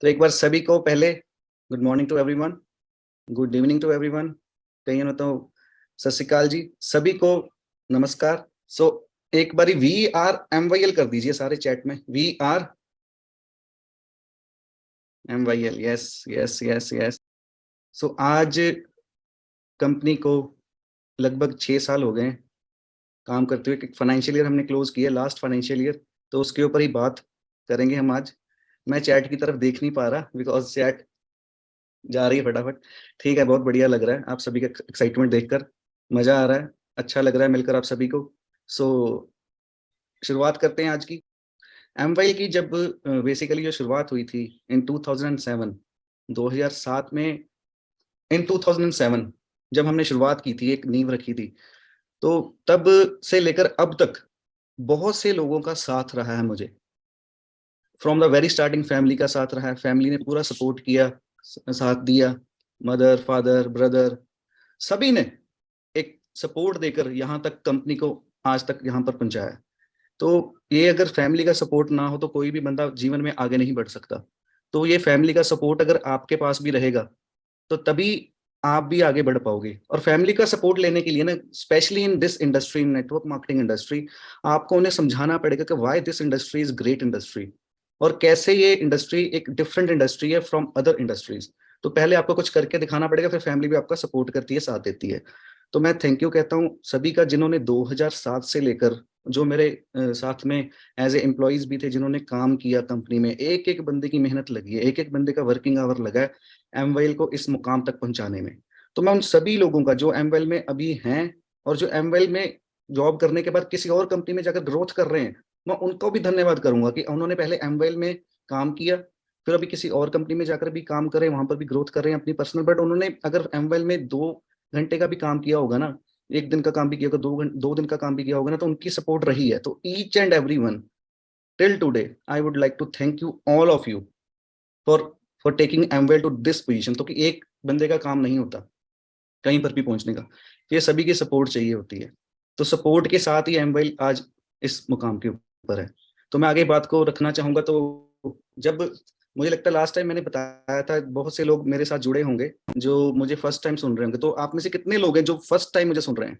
तो एक बार सभी को पहले good morning to everyone, good evening to everyone, कहीं ना तो सत श्री अकाल जी सभी को, नमस्कार। एक बारी VRMYL कर दीजिए सारे चैट में, VRMYL, yes yes yes yes. आज कंपनी को लगभग 6 साल हो गए काम करते हुए। फाइनेंशियल ईयर हमने क्लोज किया, लास्ट फाइनेंशियल ईयर, तो उसके ऊपर ही बात करेंगे हम आज। मैं चैट की तरफ देख नहीं पा रहा बिकॉज चैट जा रही है फटाफट। ठीक है, बहुत बढ़िया लग रहा है आप सभी का एक्साइटमेंट देखकर, मजा आ रहा है, अच्छा लग रहा है मिलकर आप सभी को। शुरुआत करते हैं आज की एमवाई की। जब बेसिकली जो शुरुआत हुई थी इन 2007, 2007 में, इन 2007 जब हमने शुरुआत की थी, एक नींव रखी थी, तो तब से लेकर अब तक बहुत से लोगों का साथ रहा है मुझे। From the very starting family का साथ रहा है, फैमिली ने पूरा सपोर्ट किया, साथ दिया, मदर फादर ब्रदर सभी ने एक सपोर्ट देकर यहाँ तक कंपनी को आज तक यहाँ पर पहुंचाया। तो ये अगर फैमिली का सपोर्ट ना हो तो कोई भी बंदा जीवन में आगे नहीं बढ़ सकता। तो ये फैमिली का सपोर्ट अगर आपके पास भी रहेगा तो तभी आप भी आगे बढ़ पाओगे। और फैमिली का सपोर्ट लेने के लिए ना, specially in this industry, network marketing industry, आपको उन्हें समझाना पड़ेगा कि why this industry is great industry और कैसे ये इंडस्ट्री एक डिफरेंट इंडस्ट्री है फ्रॉम अदर इंडस्ट्रीज। तो पहले आपको कुछ करके दिखाना पड़ेगा, फिर फैमिली भी आपका सपोर्ट करती है, साथ देती है। तो मैं थैंक यू कहता हूँ सभी का, जिन्होंने 2007 से लेकर, जो मेरे साथ में एज ए एम्प्लॉयज भी थे, जिन्होंने काम किया कंपनी में। एक एक बंदे की मेहनत लगी है, एक एक बंदे का वर्किंग आवर लगा है एमवेल को इस मुकाम तक पहुंचाने में। तो मैं उन सभी लोगों का जो एमवेल में अभी हैं और जो एमवेल में जॉब करने के बाद किसी और कंपनी में जाकर ग्रोथ कर रहे हैं, मैं उनको भी धन्यवाद करूंगा कि उन्होंने पहले एमवेल में काम किया, फिर अभी किसी और कंपनी में जाकर भी काम करें, वहां पर भी ग्रोथ कर रहे हैं अपनी पर्सनल। बट उन्होंने अगर एमवेल में 2 घंटे का भी काम किया होगा ना, एक दिन का काम भी किया होगा, 2 दिन का काम भी किया होगा ना, तो उनकी सपोर्ट रही है। तो each and every one till today I would like to thank you all of you for for taking amwell to this position. तो कि एक बंदे का काम नहीं होता कहीं पर भी पहुंचने का, ये सभी की सपोर्ट चाहिए होती है। तो सपोर्ट के साथ ही एमवेल आज इस मुकाम के ऊपर है। तो मैं आगे बात को रखना चाहूंगा। तो जब मुझे लगता है लास्ट टाइम मैंने बताया था, बहुत से लोग मेरे साथ जुड़े होंगे जो मुझे फर्स्ट टाइम सुन रहे होंगे। तो आप में से कितने लोग हैं जो फर्स्ट टाइम मुझे सुन रहे हैं?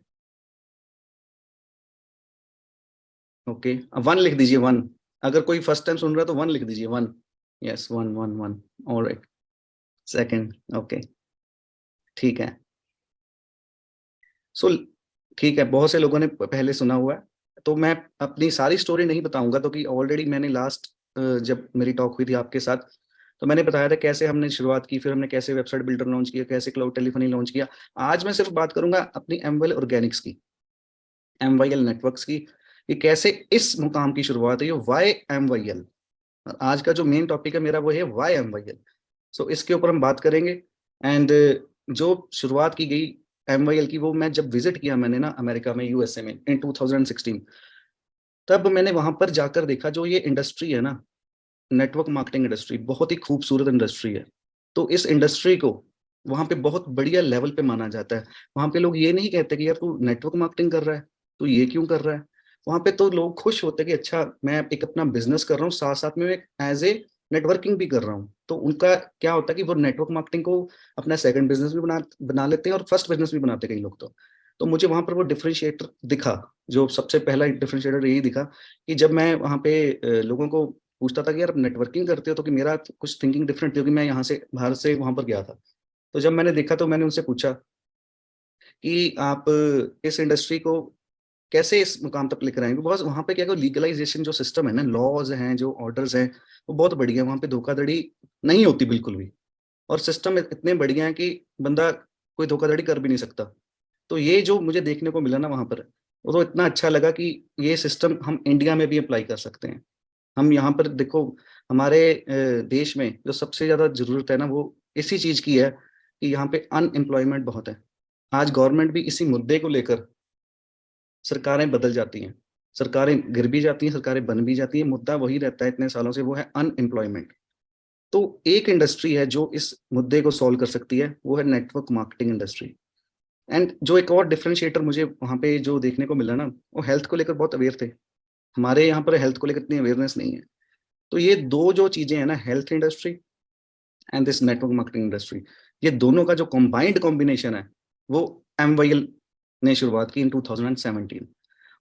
ओके, वन लिख दीजिए, वन। अगर कोई फर्स्ट टाइम सुन रहा है तो वन लिख दीजिए, one. Yes, one one one. Alright, second, okay, ठीक है। सो ठीक है, बहुत से लोगों ने पहले सुना हुआ है। तो मैं अपनी सारी स्टोरी नहीं बताऊंगा, तो कि ऑलरेडी मैंने लास्ट जब मेरी टॉक हुई थी आपके साथ, तो मैंने बताया था कैसे हमने शुरुआत की, फिर हमने कैसे वेबसाइट बिल्डर लॉन्च किया, कैसे क्लाउड टेलीफोनी लॉन्च किया। आज मैं सिर्फ बात करूंगा अपनी एमवाईएल ऑर्गेनिक्स की, एमवाईएल नेटवर्क्स की, कि कैसे इस मुकाम की शुरुआत हुई, वाई एमवाईएल। आज का जो मेन टॉपिक है मेरा वो है वाई एमवाईएल। सो इसके ऊपर हम बात करेंगे। एंड जो शुरुआत की गई एमवाईएल की, वो मैं जब विजिट किया मैंने ना अमेरिका में, यूएसए में, इन 2016, तब मैंने वहां पर जाकर देखा जो ये इंडस्ट्री है ना, नेटवर्क मार्केटिंग इंडस्ट्री, बहुत ही खूबसूरत इंडस्ट्री है। तो इस इंडस्ट्री को वहां पे बहुत बढ़िया लेवल पे माना जाता है। वहां पे लोग ये नहीं कहते कि यार तू नेटवर्क मार्केटिंग कर रहा है, तू ये क्यों कर रहा है। वहां पे तो लोग खुश होते हैं कि अच्छा, मैं एक अपना बिजनेस कर रहा हूँ, साथ साथ में मैं एज ए नेटवर्किंग भी कर रहा हूँ। तो उनका क्या होता है कि वो नेटवर्क मार्केटिंग को अपना सेकंड बिजनेस भी बना बना लेते हैं और फर्स्ट बिजनेस भी बनाते हैं कई लोग। तो मुझे वहां पर वो डिफरेंशिएटर दिखा। जो सबसे पहला डिफरेंशिएटर यही दिखा कि जब मैं वहां पे लोगों को पूछता था कि यार नेटवर्किंग करते हो, तो कि मेरा कुछ थिंकिंग डिफरेंट थी, क्योंकि मैं यहाँ से बाहर से वहां पर गया था। तो जब मैंने देखा तो मैंने उनसे पूछा कि आप इस इंडस्ट्री को कैसे इस मुकाम तक लेकर आएंगे। बहुत वहां पे क्या, लीगलाइजेशन जो सिस्टम है ना, लॉज हैं, जो ऑर्डर्स हैं, वो बहुत बढ़िया है। वहां पे धोखाधड़ी नहीं होती बिल्कुल भी, और सिस्टम इतने बढ़िया है कि बंदा कोई धोखाधड़ी कर भी नहीं सकता। तो ये जो मुझे देखने को मिला ना वहां पर, वो तो इतना अच्छा लगा कि ये सिस्टम हम इंडिया में भी अप्लाई कर सकते हैं। हम यहाँ पर देखो, हमारे देश में जो सबसे ज्यादा जरूरत है ना, वो इसी चीज की है कि यहाँ पे अनएम्प्लॉयमेंट बहुत है। आज गवर्नमेंट भी इसी मुद्दे को लेकर, सरकारें बदल जाती हैं, सरकारें गिर भी जाती हैं, सरकारें बन भी जाती हैं, मुद्दा वही रहता है इतने सालों से, वो है अनएम्प्लॉयमेंट। तो एक इंडस्ट्री है जो इस मुद्दे को सॉल्व कर सकती है, वो है नेटवर्क मार्केटिंग इंडस्ट्री। एंड जो एक और डिफरेंशिएटर मुझे वहां पे जो देखने को मिला ना, वो हेल्थ को लेकर बहुत अवेयर थे। हमारे यहाँ पर हेल्थ को लेकर इतनी अवेयरनेस नहीं है। तो ये दो जो चीजें हैं ना, health industry and this network marketing industry, ये दोनों का जो कंबाइंड कॉम्बिनेशन है वो MYL ने शुरुआत की इन 2017।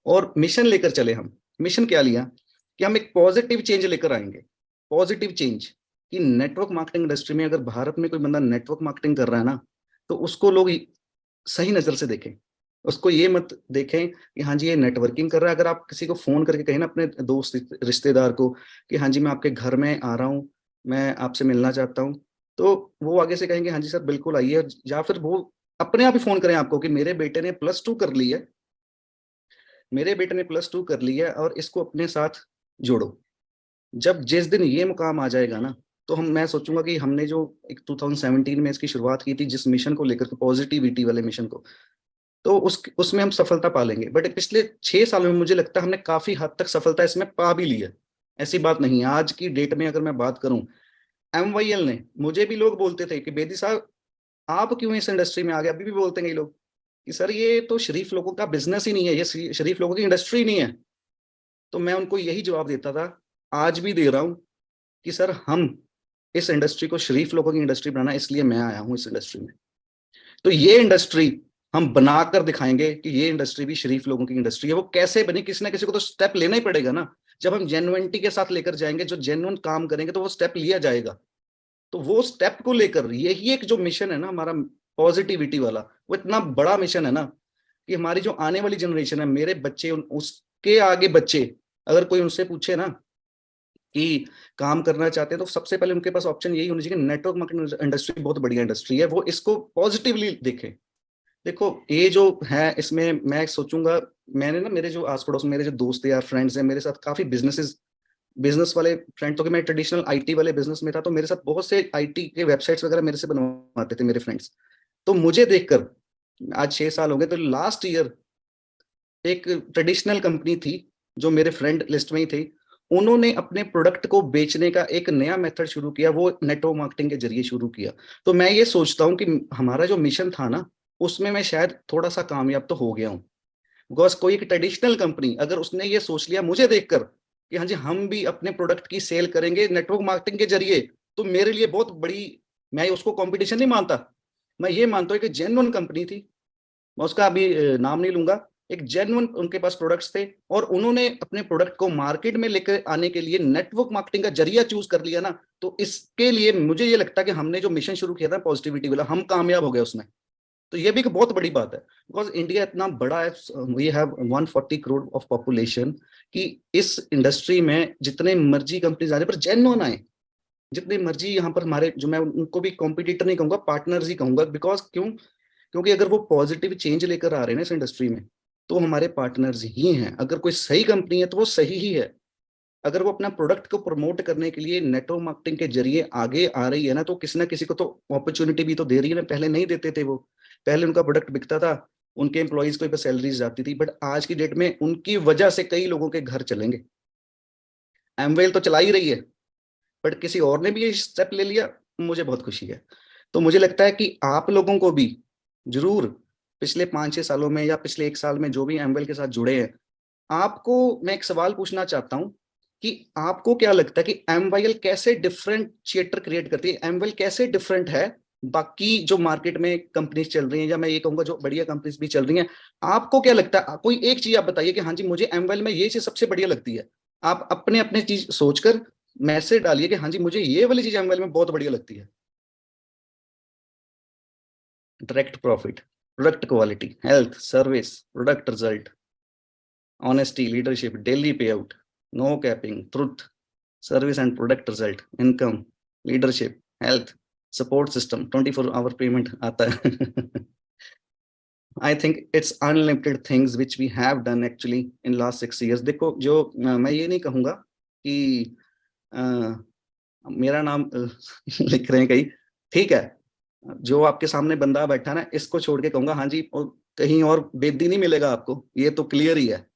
और मिशन लेकर चले हम। मिशन क्या लिया कि हम एक पॉजिटिव चेंज लेकर आएंगे। पॉजिटिव चेंज कि नेटवर्क मार्केटिंग इंडस्ट्री में अगर भारत में कोई बंदा नेटवर्क मार्केटिंग कर रहा है ना, तो उसको लोग सही नजर से देखें। उसको ये मत देखें कि हाँ जी ये नेटवर्किंग कर रहा है। अगर आप किसी को फोन करके कहें ना अपने दोस्त रिश्तेदार को कि हाँ जी मैं आपके घर में आ रहा हूँ, मैं आपसे मिलना चाहता हूँ, तो वो आगे से कहेंगे हाँ जी सर बिल्कुल आइए। या फिर वो अपने आप ही फोन करें आपको कि मेरे बेटे ने +2 कर ली है, मेरे बेटे ने +2 कर ली है और इसको अपने साथ जोड़ो। जब जिस दिन ये मुकाम आ जाएगा ना, तो मैं सोचूंगा कि हमने जो एक 2017 में इसकी शुरुआत की थी जिस मिशन को लेकर, पॉजिटिविटी वाले मिशन को, तो उसमें हम सफलता पा लेंगे। बट पिछले 6 सालों में मुझे लगता है हमने काफी हद तक सफलता इसमें पा भी ली है। ऐसी बात नहीं है। आज की डेट में अगर मैं बात करूं, MYL ने, मुझे भी लोग बोलते थे कि बेदी साहब आप क्यों इस इंडस्ट्री में आ गए। अभी भी बोलते हैं ये लोग कि सर ये तो शरीफ लोगों का बिजनेस ही नहीं है, ये शरीफ लोगों की इंडस्ट्री नहीं है। तो मैं उनको यही जवाब देता था, आज भी दे रहा हूं, कि सर हम इस इंडस्ट्री को शरीफ लोगों की इंडस्ट्री बनाना, इसलिए मैं आया हूं इस इंडस्ट्री में। तो ये इंडस्ट्री हम बनाकर दिखाएंगे कि ये इंडस्ट्री भी शरीफ लोगों की इंडस्ट्री है। वो कैसे बनी, किसी ना किसी को तो स्टेप लेना ही पड़ेगा ना। जब हम जेन्युइनिटी के साथ लेकर जाएंगे, जो जेन्युइन काम करेंगे, तो वो स्टेप लिया जाएगा। तो वो स्टेप को लेकर यही एक जो मिशन है ना हमारा, पॉजिटिविटी वाला, वो इतना बड़ा मिशन है ना कि हमारी जो आने वाली जनरेशन है, मेरे बच्चे, उसके आगे बच्चे, अगर कोई उनसे पूछे ना कि काम करना चाहते हैं, तो सबसे पहले उनके पास ऑप्शन यही होनी चाहिए कि नेटवर्क मार्केटिंग इंडस्ट्री बहुत बढ़िया इंडस्ट्री है, वो इसको पॉजिटिवली देखें। देखो ये जो है, इसमें मैं सोचूंगा, मैंने ना मेरे जो आस पड़ोस में मेरे जो दोस्त या फ्रेंड्स हैं, मेरे साथ काफी बिजनेस वाले फ्रेंड, तो कि मैं ट्रेडिशनल IT वाले बिजनेस में था, तो मेरे साथ बहुत से IT के वेबसाइट्स वगैरह मेरे से बनवाते थे मेरे फ्रेंड्स। तो मुझे देखकर आज 6 साल हो गए, तो लास्ट ईयर एक ट्रेडिशनल कंपनी थी जो मेरे फ्रेंड लिस्ट में ही थे, उन्होंने अपने प्रोडक्ट को बेचने का एक नया मेथड शुरू किया, वो नेटवर्क मार्केटिंग के जरिए शुरू किया। तो मैं ये सोचता हूँ कि हमारा जो मिशन था ना, उसमें मैं शायद थोड़ा सा कामयाब तो हो गया हूँ। बिकॉज कोई एक ट्रेडिशनल कंपनी अगर उसने ये सोच लिया मुझे देखकर कि हाँ जी हम भी अपने प्रोडक्ट की सेल करेंगे नेटवर्क मार्केटिंग के जरिए, तो मेरे लिए बहुत बड़ी, मैं उसको कंपटीशन नहीं मानता, मैं ये मानता हूँ कि जेन्युइन कंपनी थी। मैं उसका अभी नाम नहीं लूंगा। एक जेन्युइन उनके पास प्रोडक्ट्स थे, और उन्होंने अपने प्रोडक्ट को मार्केट में लेकर आने के लिए नेटवर्क मार्केटिंग का जरिया चूज कर लिया ना। तो इसके लिए मुझे ये लगता है कि हमने जो मिशन शुरू किया था पॉजिटिविटी वाला, हम कामयाब हो गए उसमें। तो ये भी एक बहुत बड़ी बात है, बिकॉज इंडिया इतना बड़ा है, we have 140 crore of population, कि इस इंडस्ट्री में जितने मर्जी कंपनीज आ जाए, पर जेन्युइन आए, जितने मर्जी यहाँ पर हमारे, जो मैं उनको भी कॉम्पिटिटर नहीं कहूंगा, पार्टनर्स ही कहूंगा। बिकॉज क्यों? क्योंकि अगर वो पॉजिटिव चेंज लेकर आ रहे हैं ना इस इंडस्ट्री में, तो हमारे पार्टनर्स ही हैं। अगर कोई सही कंपनी है तो वो सही ही है। अगर वो अपना प्रोडक्ट को प्रमोट करने के लिए नेटवर्क मार्केटिंग के जरिए आगे आ रही है ना, तो किसी ना किसी को तो अपॉर्चुनिटी भी तो दे रही है ना। पहले नहीं देते थे वो, पहले उनका प्रोडक्ट बिकता था, उनके एम्प्लॉयज को सैलरीज जाती थी, बट आज की डेट में उनकी वजह से कई लोगों के घर चलेंगे। एमवेल तो चला ही रही है, बट किसी और ने भी ये स्टेप ले लिया, मुझे बहुत खुशी है। तो मुझे लगता है कि आप लोगों को भी जरूर पिछले 5-6 सालों में या पिछले 1 साल में जो भी एमवेल के साथ जुड़े हैं, आपको मैं एक सवाल पूछना चाहता हूं कि आपको क्या लगता है कि एमवाईएल कैसे डिफरेंशिएटर क्रिएट करती है, एमवाईएल कैसे डिफरेंट है बाकी जो मार्केट में कंपनीज चल रही हैं, या मैं ये कहूंगा जो बढ़िया कंपनीज भी चल रही हैं। आपको क्या लगता है, कोई एक चीज आप बताइए कि हाँ जी मुझे एमवाईएल में ये चीज सबसे बढ़िया लगती है। आप अपने अपने चीज सोचकर मैसेज डालिए कि हाँ जी मुझे ये वाली चीज एमवाईएल में बहुत बढ़िया लगती है। Direct profit, product quality, health, service, product result, honesty, leadership, daily pay out, no capping, truth, service and product result, income, leadership, health, support system, 24 hour payment आता है। I think it's unlimited things which we have done actually in last 6 years। देखो जो मैं ये नहीं कहूंगा कि मेरा नाम लिख रहे हैं कहीं, ठीक है, जो आपके सामने बंदा बैठा ना, इसको छोड़ के कहूंगा हाँ जी, और कहीं और बेदी नहीं मिलेगा आपको, ये तो क्लियर ही है,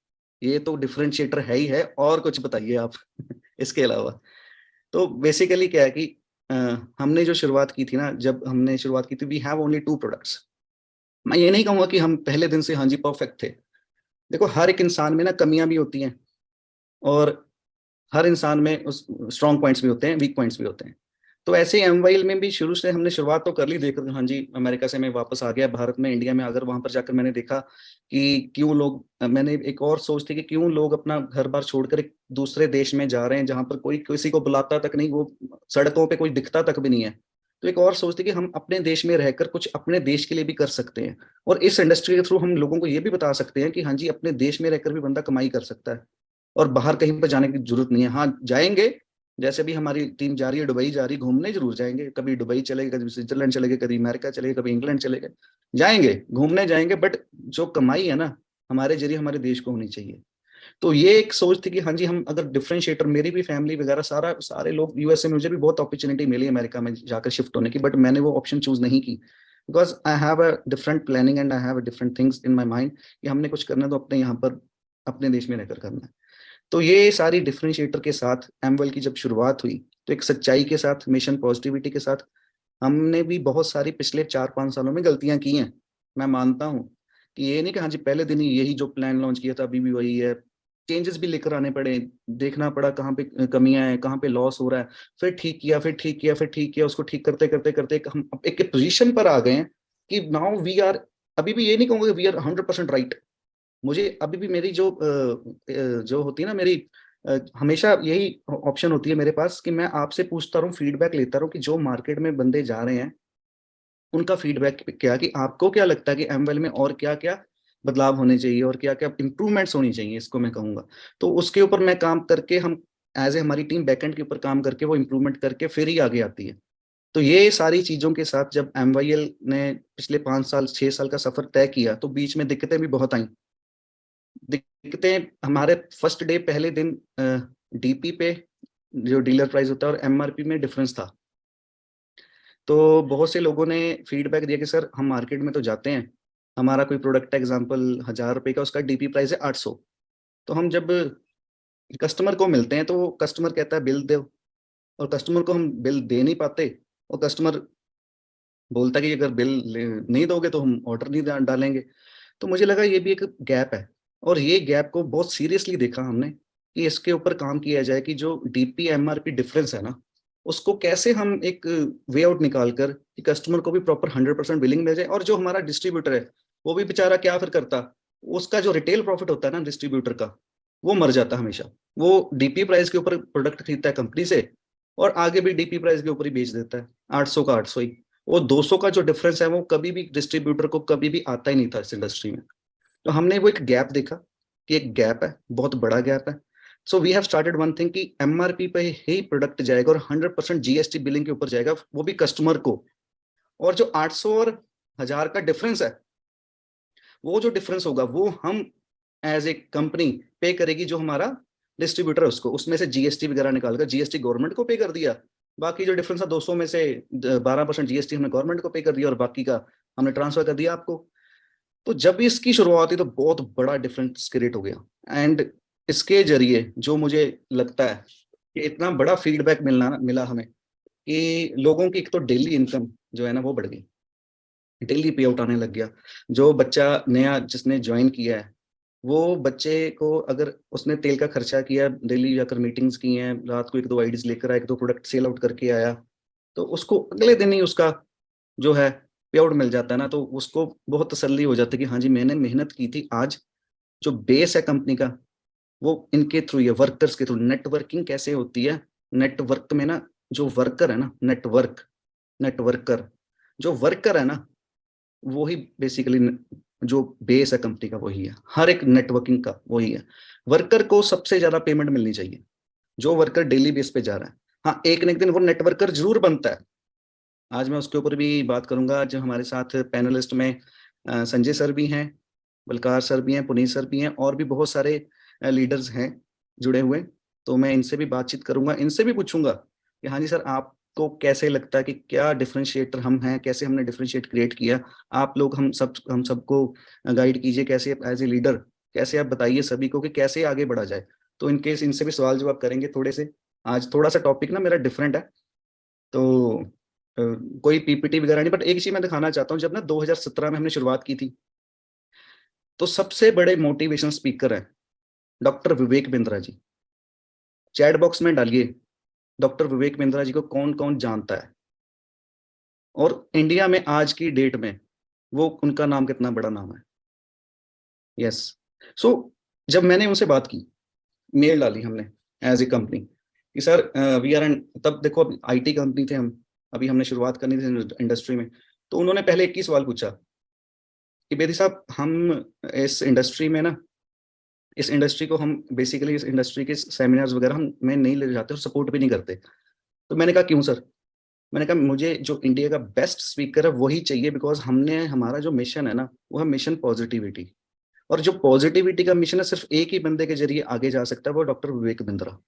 ये तो डिफरेंशिएटर है ही है। और कुछ बताइए आप इसके अलावा। तो बेसिकली क्या है कि अ, हमने जो शुरुआत की थी ना, जब हमने शुरुआत की थी, वी हैव ओनली 2 प्रोडक्ट्स। मैं ये नहीं कहूंगा कि हम पहले दिन से हाँ जी परफेक्ट थे। देखो हर एक इंसान में ना कमियां भी होती हैं, और हर इंसान में उस स्ट्रॉन्ग पॉइंट्स भी होते हैं, वीक पॉइंट्स भी होते हैं। तो ऐसे एमवाइल में भी शुरू से हमने शुरुआत तो कर ली, देख हाँ जी अमेरिका से मैं वापस आ गया भारत में, इंडिया में, अगर वहां पर जाकर मैंने देखा कि क्यों लोग, मैंने एक और सोच थी कि क्यों लोग अपना घर बार छोड़कर एक दूसरे देश में जा रहे हैं जहां पर कोई किसी को बुलाता तक नहीं, वो सड़कों पे कोई दिखता तक भी नहीं है। तो एक और सोच थी कि हम अपने देश में रहकर कुछ अपने देश के लिए भी कर सकते हैं, और इस इंडस्ट्री के थ्रू हम लोगों को ये भी बता सकते हैं कि हाँ जी अपने देश में रहकर भी बंदा कमाई कर सकता है, और बाहर कहीं पर जाने की जरूरत नहीं है। हाँ जाएंगे, जैसे भी हमारी टीम जा रही है, दुबई जा रही है, घूमने जरूर जाएंगे, कभी दुबई चले गए, कभी स्विट्जरलैंड चले गए, कभी अमेरिका चले गए, कभी इंग्लैंड चले गए, जाएंगे घूमने जाएंगे, बट जो कमाई है ना हमारे जरिए हमारे देश को होनी चाहिए। तो ये एक सोच थी कि हाँ जी हम अगर डिफरेंशिएटर, मेरी भी फैमिली वगैरह सारे लोग यूएसए में, मुझे भी बहुत अपॉर्चुनिटी मिली अमेरिका में जाकर शिफ्ट होने की, बट मैंने वो ऑप्शन चूज नहीं की, because I have a different planning and I have different things in my mind कि हमने कुछ करना तो अपने यहाँ पर अपने देश में रहकर करना है। तो ये सारी डिफरेंशिएटर के साथ एमवेल की जब शुरुआत हुई, तो एक सच्चाई के साथ, मिशन पॉजिटिविटी के साथ, हमने भी बहुत सारी पिछले 4-5 सालों में गलतियां की हैं। मैं मानता हूं कि ये नहीं कि हाँ जी पहले दिन ही यही जो प्लान लॉन्च किया था अभी भी वही है, चेंजेस भी लेकर आने पड़े, देखना पड़ा कहाँ पे कमियां हैं, कहाँ पे लॉस हो रहा है, फिर ठीक किया, फिर ठीक किया, फिर ठीक किया, उसको ठीक करते करते करते हम एक पोजीशन पर आ गए हैं कि नाउ वी आर, अभी भी ये नहीं कहूंगा वी आर 100% राइट। मुझे अभी भी मेरी जो होती है ना मेरी, हमेशा यही ऑप्शन होती है मेरे पास कि मैं आपसे पूछता रहूं, फीडबैक लेता रहूं कि जो मार्केट में बंदे जा रहे हैं उनका फीडबैक क्या, कि आपको क्या लगता है कि एमवेल में और क्या क्या बदलाव होने चाहिए और क्या क्या इंप्रूवमेंट्स होनी चाहिए, इसको मैं कहूंगा। तो उसके ऊपर मैं काम करके, हम एज ए हमारी टीम बैकएंड के ऊपर काम करके वो इम्प्रूवमेंट करके फिर ही आगे आती है। तो ये सारी चीजों के साथ जब एमवाईएल ने पिछले 5 साल 6 साल का सफर तय किया, तो बीच में दिक्कतें भी बहुत आई। दिक्कतें हमारे फर्स्ट डे पहले दिन डीपी पे जो डीलर प्राइस होता है और एमआरपी में डिफरेंस था। तो बहुत से लोगों ने फीडबैक दिया कि सर हम मार्केट में तो जाते हैं, हमारा कोई प्रोडक्ट एग्जांपल 1000 रुपए का, उसका डीपी प्राइस है 800। तो हम जब कस्टमर को मिलते हैं तो वो कस्टमर कहता है बिल दो, और कस्टमर को हम बिल दे नहीं पाते, और कस्टमर बोलता है कि अगर बिल नहीं दोगे तो हम ऑर्डर नहीं डालेंगे। तो मुझे लगा ये भी एक गैप है, और ये गैप को बहुत सीरियसली देखा हमने कि इसके ऊपर काम किया जाए कि जो डीपी एमआरपी डिफरेंस है ना, उसको कैसे हम एक वे आउट निकाल कर कि कस्टमर को भी प्रॉपर 100% बिलिंग मिल जाए, और जो हमारा डिस्ट्रीब्यूटर है वो भी बेचारा क्या फिर करता, उसका जो रिटेल प्रॉफिट होता है ना डिस्ट्रीब्यूटर का, वो मर जाता हमेशा। वो डीपी प्राइस के ऊपर प्रोडक्ट खरीदता है कंपनी से, और आगे भी डीपी प्राइस के ऊपर ही बेच देता है, 800 का 800 ही। वो 200 का जो डिफरेंस है वो कभी भी डिस्ट्रीब्यूटर को कभी भी आता ही नहीं था इस इंडस्ट्री में। तो हमने वो एक गैप देखा कि एक गैप है, बहुत बड़ा गैप है। So we have started one thing कि एमआरपी पे ही प्रोडक्ट जाएगा और 100% जीएसटी बिलिंग के ऊपर जाएगा, वो भी कस्टमर को। और जो 800 और 1000 का डिफरेंस है, वो जो डिफरेंस होगा वो हम एज ए कंपनी पे करेगी, जो हमारा डिस्ट्रीब्यूटर है उसको, उसमें से जीएसटी वगैरह निकालकर जीएसटी गवर्नमेंट को पे कर दिया। बाकी जो डिफरेंस है 200 में से 12% जीएसटी हमने गवर्नमेंट को पे कर दिया, और बाकी का हमने ट्रांसफर कर दिया आपको। तो जब इसकी शुरुआत हुई तो बहुत बड़ा डिफरेंस क्रिएट हो गया, एंड इसके जरिए जो मुझे लगता है कि इतना बड़ा फीडबैक मिला हमें कि लोगों की एक तो डेली इनकम जो है ना वो बढ़ गई, डेली पे आउट आने लग गया। जो बच्चा नया जिसने ज्वाइन किया है, वो बच्चे को अगर उसने तेल का खर्चा किया, डेली जाकर मीटिंग्स की हैं, रात को 1-2 आइडियाज लेकर आया, 1-2 प्रोडक्ट सेल आउट करके आया, तो उसको अगले दिन ही उसका जो है पे आउट मिल जाता है ना, तो उसको बहुत तसल्ली हो जाती है कि हाँ जी मैंने मेहनत की थी। आज जो बेस है कंपनी का वो इनके थ्रू है, वर्कर्स के थ्रू। नेटवर्किंग कैसे होती है, नेटवर्क में ना जो वर्कर है ना, नेटवर्कर जो वर्कर है ना, वो ही बेसिकली जो बेस है कंपनी का वही है, हर एक नेटवर्किंग का वही है। वर्कर को सबसे ज्यादा पेमेंट मिलनी चाहिए, जो वर्कर डेली बेस पे जा रहा है। हाँ एक न एक दिन वो नेटवर्कर जरूर बनता है, आज मैं उसके ऊपर भी बात करूंगा। जो हमारे साथ पैनलिस्ट में संजय सर भी हैं, बलकार सर भी हैं, पुनीत सर भी हैं, और भी बहुत सारे लीडर्स हैं जुड़े हुए। तो मैं इनसे भी बातचीत करूंगा, इनसे भी पूछूंगा कि हाँ जी सर आपको कैसे लगता है कि क्या डिफरेंशिएटर हम हैं, कैसे हमने डिफरेंशिएट क्रिएट किया। आप लोग हम सबको गाइड कीजिए, कैसे एज ए लीडर, कैसे आप बताइए सभी को कि कैसे आगे बढ़ा जाए। तो इनकेस इनसे भी सवाल जवाब करेंगे थोड़े से। आज थोड़ा सा टॉपिक ना मेरा डिफरेंट है, तो कोई पीपीटी वगैरह नहीं, बट एक चीज मैं दिखाना चाहता हूँ। जब ना 2017 में हमने शुरुआत की थी, तो सबसे बड़े मोटिवेशनल स्पीकर हैं doctor Vivek Bindra ji. Chat box में डालिए डॉक्टर विवेक बिंद्रा जी को कौन कौन जानता है, और इंडिया में आज की डेट में वो उनका नाम कितना बड़ा नाम है। यस। सो जब मैंने उनसे बात की, मेल डाली हमने एज ए कंपनी कि सर वी आर एन, तब देखो अभी आईटी कंपनी थे हम, अभी हमने शुरुआत करनी थी इंडस्ट्री में। तो उन्होंने पहले एक ही सवाल पूछा कि बेदी साहब, हम इस इंडस्ट्री में ना, इस इंडस्ट्री को हम बेसिकली, इस इंडस्ट्री के सेमिनार्स वगैरह हम में नहीं ले जाते और सपोर्ट भी नहीं करते। तो मैंने कहा क्यों सर? मैंने कहा मुझे जो इंडिया का बेस्ट स्पीकर है वही चाहिए, बिकॉज हमने, हमारा जो मिशन है ना, वो है मिशन पॉजिटिविटी। और जो पॉजिटिविटी का मिशन है सिर्फ एक ही बंदे के जरिए आगे जा सकता है, वो डॉक्टर विवेक बिंद्रा।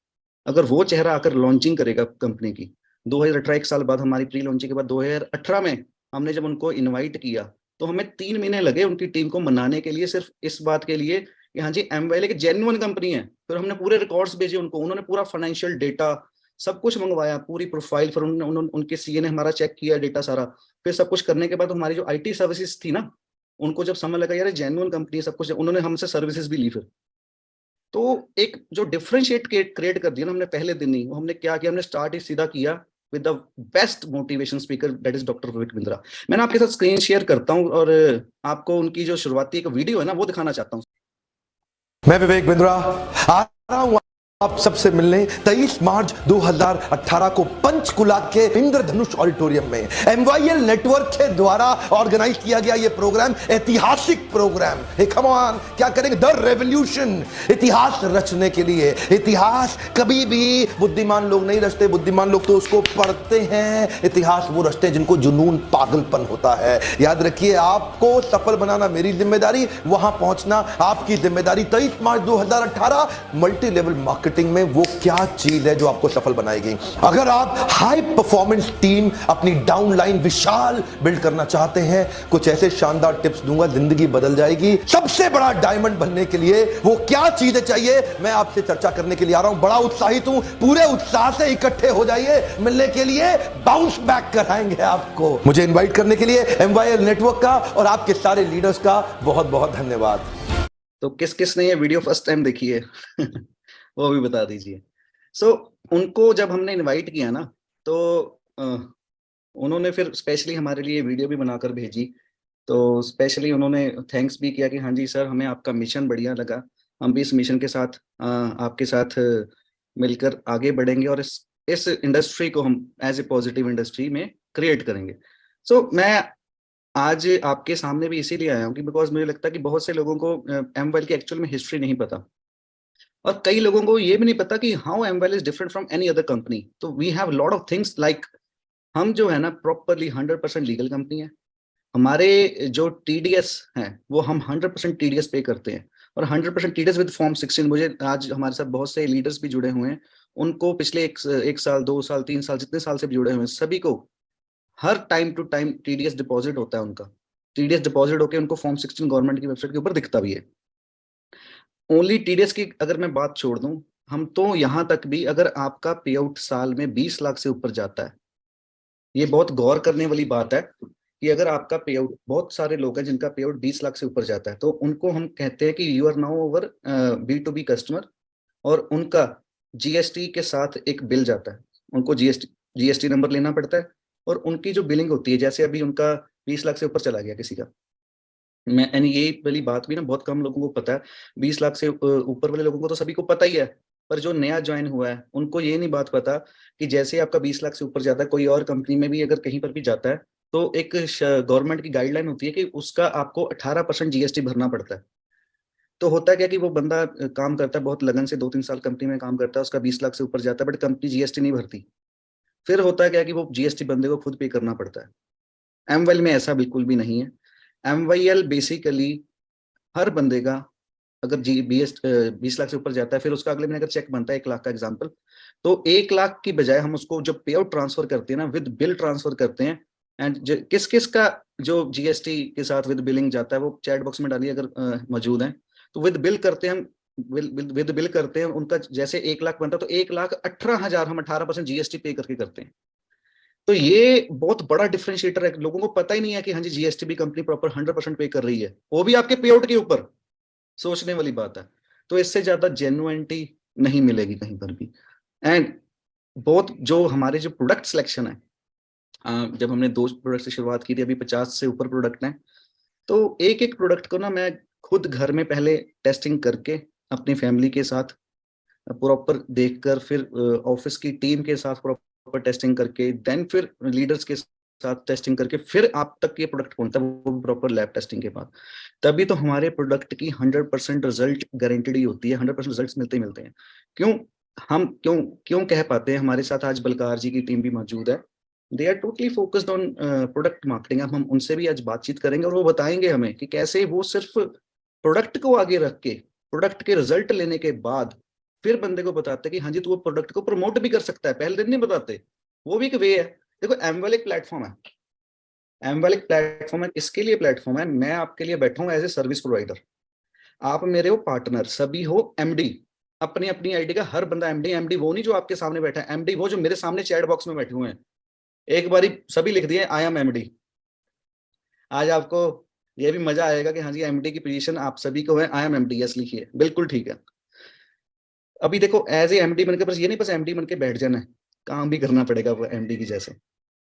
अगर वो चेहरा आकर लॉन्चिंग करेगा कंपनी की 2018, एक साल बाद, हमारी प्री लॉन्चिंग के बाद 2018 में हमने जब उनको इनवाइट किया, तो हमें 3 महीने लगे उनकी टीम को मनाने के लिए, सिर्फ इस बात के लिए कि हाँ जी एमवाइल एक जेन्युइन कंपनी है। फिर हमने पूरे रिकॉर्ड्स भेजे उनको, उन्होंने पूरा फाइनेंशियल डेटा सब कुछ मंगवाया, पूरी प्रोफाइल, फिर उनके सीए ने हमारा चेक किया डेटा सारा। फिर सब कुछ करने के बाद हमारी जो आईटी सर्विसेज थी ना, उनको जब समझ लगा यार जेन्युइन कंपनी है सब कुछ, उन्होंने हमसे सर्विसेज भी ली। फिर तो एक जो डिफरेंशिएट क्रिएट कर दिया ना हमने पहले दिन ही, वो हमने क्या किया, हमने स्टार्ट ही सीधा किया with the best motivation speaker, that is doctor Vivek Bindra. मैंने आपके साथ स्क्रीन शेयर करता हूं और आपको उनकी जो शुरुआती एक वीडियो है ना वो दिखाना चाहता हूं। मैं विवेक बिंद्रा आ रहा हूं आप सबसे मिलने 23 मार्च 2018 को पंचकुला के इंद्रधनुष ऑडिटोरियम में एमवाईएल नेटवर्क के द्वारा ऑर्गेनाइज किया गया ये प्रोग्राम, ऐतिहासिक प्रोग्राम है। कम ऑन, क्या करेंगे? द रेवोल्यूशन, इतिहास रचने के लिए। इतिहास कभी भी बुद्धिमान लोग नहीं रचते, बुद्धिमान लोग तो उसको पढ़ते हैं। इतिहास वो रचते हैं जिनको जुनून, पागलपन होता है। याद रखिए, आपको सफल बनाना मेरी जिम्मेदारी, वहां पहुंचना आपकी जिम्मेदारी। 23 मार्च 2018 मल्टी लेवल मार्केटिंग में वो क्या चीज है जो आपको सफल बनाएगी। अगर आप हाई परफॉर्मेंस टीम, अपनी डाउनलाइन विशाल बिल्ड करना चाहते हैं, कुछ ऐसे शानदार टिप्स दूंगा, जिंदगी बदल जाएगी। सबसे बड़ा डायमंड बनने के लिए वो क्या चीजें चाहिए, मैं आपसे चर्चा करने के लिए आ रहा हूं। बड़ा उत्साहित हूं, पूरे उत्साह से इकट्ठे हो जाइए मिलने के लिए। बाउंस बैक कराएंगे आपको। मुझे इनवाइट करने के लिए एमवाईएल नेटवर्क का और आपके सारे लीडर्स का बहुत बहुत धन्यवाद। तो किस किस ने ये वीडियो फर्स्ट टाइम देखी है वो भी बता दीजिए। सो उनको जब हमने इनवाइट किया ना, तो उन्होंने फिर स्पेशली हमारे लिए वीडियो भी बनाकर भेजी। तो स्पेशली उन्होंने थैंक्स भी किया कि हाँ जी सर, हमें आपका मिशन बढ़िया लगा, हम भी इस मिशन के साथ आपके साथ मिलकर आगे बढ़ेंगे और इस इंडस्ट्री को हम एज ए पॉजिटिव इंडस्ट्री में क्रिएट करेंगे। सो मैं आज आपके सामने भी इसीलिए आया हूँ कि बिकॉज मुझे लगता है कि बहुत से लोगों को एमवेल की एक्चुअल में हिस्ट्री नहीं पता, और कई लोगों को ये भी नहीं पता कि how Amwell is different from any other company. तो we have lot of things like, हम जो है ना प्रॉपरली 100% लीगल कंपनी है। हमारे जो टीडीएस हैं वो हम 100% टीडीएस पे करते हैं, और 100% टीडीएस विद फॉर्म 16। मुझे आज हमारे साथ बहुत से लीडर्स भी जुड़े हुए हैं, उनको पिछले एक साल, 2 साल, 3 साल, जितने साल से भी जुड़े हुए हैं, सभी को हर time to time TDS deposit होता है उनका। टीडीएस डिपॉजिट होकर उनको फॉर्म 16 गवर्नमेंट की वेबसाइट के ऊपर दिखता भी है। ओनली टीडीएस की अगर मैं बात छोड़ दूं, हम तो यहां तक भी, अगर आपका पे आउट साल में 20 लाख से ऊपर जाता है, ये बहुत गौर करने वाली बात है कि अगर आपका पे आउट, बहुत सारे लोग हैं जिनका पे आउट 20 लाख से ऊपर जाता है, तो उनको हम कहते हैं कि you are now over B2B customer, और उनका जीएसटी के साथ एक बिल जाता है, उनको जीएसटी नंबर लेना पड़ता है, और उनकी जो बिलिंग होती है, जैसे अभी उनका 20 लाख से ऊपर चला गया किसी का, मैं यानी ये वाली बात भी ना बहुत कम लोगों को पता है। 20 लाख से ऊपर वाले लोगों को तो सभी को पता ही है, पर जो नया ज्वाइन हुआ है उनको ये नहीं बात पता कि जैसे आपका 20 लाख से ऊपर जाता है, कोई और कंपनी में भी अगर कहीं पर भी जाता है, तो एक गवर्नमेंट की गाइडलाइन होती है कि उसका आपको 18% जीएसटी भरना पड़ता है। तो होता है क्या कि वो बंदा काम करता है बहुत लगन से, 2-3 साल कंपनी में काम करता है, उसका 20 लाख से ऊपर जाता है, बट कंपनी जीएसटी नहीं भरती। फिर होता है क्या कि वो जीएसटी बंदे को खुद पे करना पड़ता है। एमवेल में ऐसा बिल्कुल भी नहीं है। एमवाईएल बेसिकली हर बंदे का, अगर 20 लाख से ऊपर जाता है, फिर उसका अगले महीने अगर चेक बनता है 1 लाख का एग्जाम्पल, तो 1 लाख की बजाय हम उसको जो पे आउट ट्रांसफर करते हैं ना, विद बिल ट्रांसफर करते हैं। एंड किस किस का जो जीएसटी के साथ विद बिलिंग जाता है वो चैट बॉक्स में डालिए अगर मौजूद है, तो विद बिल करते हैं हम, विद बिल करते हैं उनका। जैसे 1 लाख बनता है तो 1,18,000 हम 18% जीएसटी पे करके करते हैं। तो ये बहुत बड़ा डिफरेंशिएटर है, लोगों को पता ही नहीं है कि हाँ जी जीएसटी भी कंपनी प्रॉपर 100% पे कर रही है, वो भी आपके पे आउट के ऊपर। सोचने वाली बात है। तो इससे ज्यादा जेन्युइनिटी नहीं मिलेगी कहीं पर भी। एंड बहुत जो हमारे जो प्रोडक्ट सिलेक्शन है, जब हमने 2 प्रोडक्ट से शुरुआत की थी, अभी 50 से ऊपर प्रोडक्ट हैं, तो एक एक प्रोडक्ट को ना मैं खुद घर में पहले टेस्टिंग करके अपनी फैमिली के साथ प्रॉपर देखकर, फिर ऑफिस की टीम के साथ प्रॉपर टेस्टिंग करके, देन फिर लीडर्स के साथ टेस्टिंग करके, फिर आप तक ये प्रोडक्ट पहुंचता है, वो प्रॉपर लैब टेस्टिंग के बाद। तभी तो हमारे प्रोडक्ट की 100% रिजल्ट गारंटेड ही होती है, 100% रिजल्ट मिलते ही मिलते हैं। क्यों हम क्यों क्यों कह पाते हैं? हमारे साथ आज बलकार जी की टीम भी मौजूद है, they are totally focused on product marketing. अब हम उनसे भी आज बातचीत करेंगे और वो बताएंगे हमें कि कैसे वो सिर्फ प्रोडक्ट को आगे रख के, प्रोडक्ट के रिजल्ट लेने के बाद फिर बंदे को बताते कि हाँ जी, तू वो प्रोडक्ट को प्रमोट भी कर सकता है, पहले दिन नहीं बताते। वो भी एक वे है। देखो, एमवेल एक प्लेटफॉर्म है, एमवेल एक प्लेटफॉर्म है, किसके लिए प्लेटफॉर्म है? मैं आपके लिए बैठा हूँ एज ए सर्विस प्रोवाइडर, आप मेरे हो पार्टनर, सभी हो एमडी। अपनी अपनी आईडी का हर बंदा एमडी। एमडी वो नहीं जो आपके सामने बैठा है, एमडी वो जो मेरे सामने चैट बॉक्स में बैठे हुए हैं। एक बारी सभी लिख दिए आई एम एमडी। आज आपको ये भी मजा आएगा कि हाँ जी, एमडी की पोजीशन आप सभी को है, आई एम एमडी, यस लिखिए, बिल्कुल ठीक है। अभी देखो, एज ए एमडी बनकर बस ये नहीं, बस एमडी बन के बैठ जाना है, काम भी करना पड़ेगा वो एमडी की जैसे।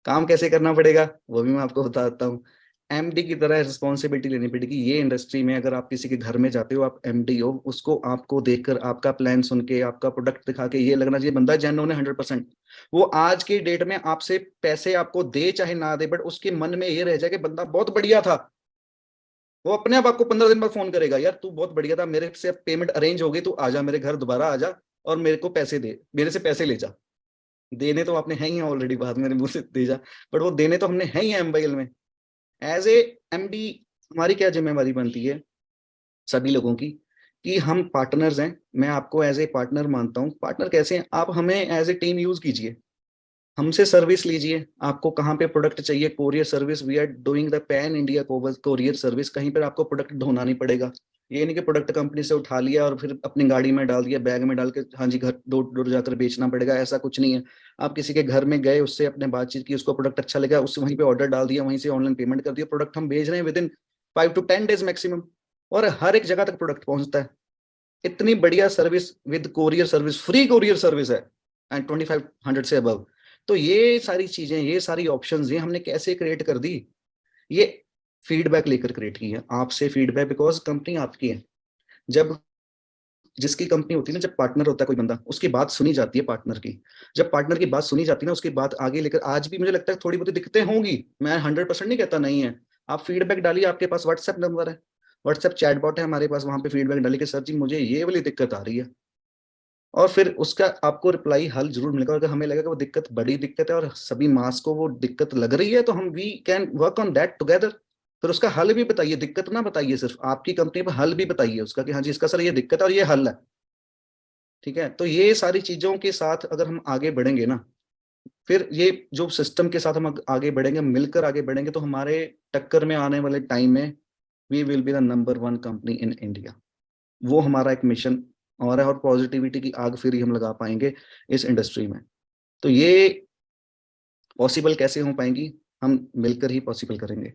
काम कैसे करना पड़ेगा वो भी मैं आपको बताता हूँ। एमडी की तरह रिस्पॉन्सिबिलिटी लेनी पड़ेगी। ये इंडस्ट्री में अगर आप किसी के घर में जाते हो, आप एमडी हो, उसको आपको देखकर, आपका प्लान सुन के, आपका प्रोडक्ट दिखा के ये लगना चाहिए बंदा जेन्युइन है 100%। वो आज की डेट में आपसे पैसे आपको दे चाहे ना दे, बट उसके मन में ये रह जाए कि बंदा बहुत बढ़िया था। वो अपने आप आपको 15 दिन बाद फोन करेगा, यार तू बहुत बढ़िया था, मेरे से पेमेंट अरेंज हो गई, तू आजा मेरे घर, दोबारा आजा और मेरे को पैसे दे, मेरे से पैसे ले जा। देने तो आपने है ही ऑलरेडी, बाद मेरे मुंह से दे जा, बट वो देने तो हमने है ही एमबाइल में। एज ए एमडी हमारी क्या जिम्मेवारी बनती है सभी लोगों की, कि हम पार्टनर्स हैं। मैं आपको एज ए पार्टनर मानता हूँ। पार्टनर कैसे हैं? आप हमें एज ए टीम यूज कीजिए, हमसे सर्विस लीजिए। आपको कहाँ पे प्रोडक्ट चाहिए, courier service, we are doing the pan India courier service. कहीं पर आपको प्रोडक्ट ढोना नहीं पड़ेगा। ये नहीं कि प्रोडक्ट कंपनी से उठा लिया और फिर अपनी गाड़ी में डाल दिया, बैग में डाल के हाँ जी घर डोर डोर जाकर बेचना पड़ेगा, ऐसा कुछ नहीं है। आप किसी के घर में गए, उससे अपने बातचीत की, उसको प्रोडक्ट अच्छा लगा, उससे वहीं पे ऑर्डर डाल दिया, वहीं से ऑनलाइन पेमेंट कर दिया, प्रोडक्ट हम भेज रहे हैं with in 5 to 10 days maximum, और हर एक जगह तक प्रोडक्ट पहुंचता है। इतनी बढ़िया service with courier service, free courier service है, एंड 2500 से अबव। तो ये सारी चीजें, ये सारी ऑप्शंस, ये हमने कैसे क्रिएट कर दी? ये फीडबैक लेकर क्रिएट की है, आपसे फीडबैक, बिकॉज कंपनी आपकी है। जब जिसकी कंपनी होती है ना, जब पार्टनर होता है कोई बंदा, उसकी बात सुनी जाती है पार्टनर की। जब पार्टनर की बात सुनी जाती है ना, उसकी बात आगे लेकर, आज भी मुझे लगता है थोड़ी बहुत दिक्कतें होंगी, मैं 100% नहीं कहता नहीं है। आप फीडबैक डालिए, आपके पास व्हाट्सएप नंबर है, व्हाट्सएप चैटबॉट है हमारे पास, वहां पे फीडबैक डालिए कि सर जी मुझे ये वाली दिक्कत आ रही है, और फिर उसका आपको रिप्लाई हल जरूर मिलेगा। अगर हमें लगेगा वो दिक्कत बड़ी दिक्कत है और सभी मास को वो दिक्कत लग रही है, तो हम we can work on that together. फिर उसका हल भी बताइए, दिक्कत ना बताइए सिर्फ, आपकी कंपनी पर हल भी बताइए उसका कि हाँ जी इसका सर ये दिक्कत है और ये हल है। ठीक है, तो ये सारी चीजों के साथ अगर हम आगे बढ़ेंगे ना, फिर ये जो सिस्टम के साथ हम आगे बढ़ेंगे, मिलकर आगे बढ़ेंगे, तो हमारे टक्कर में आने वाले टाइम में we will be the number 1 company in India. वो हमारा एक मिशन और है, और पॉजिटिविटी की आग फिर ही हम लगा पाएंगे इस इंडस्ट्री में। तो ये पॉसिबल कैसे हो पाएंगी? हम मिलकर ही पॉसिबल करेंगे।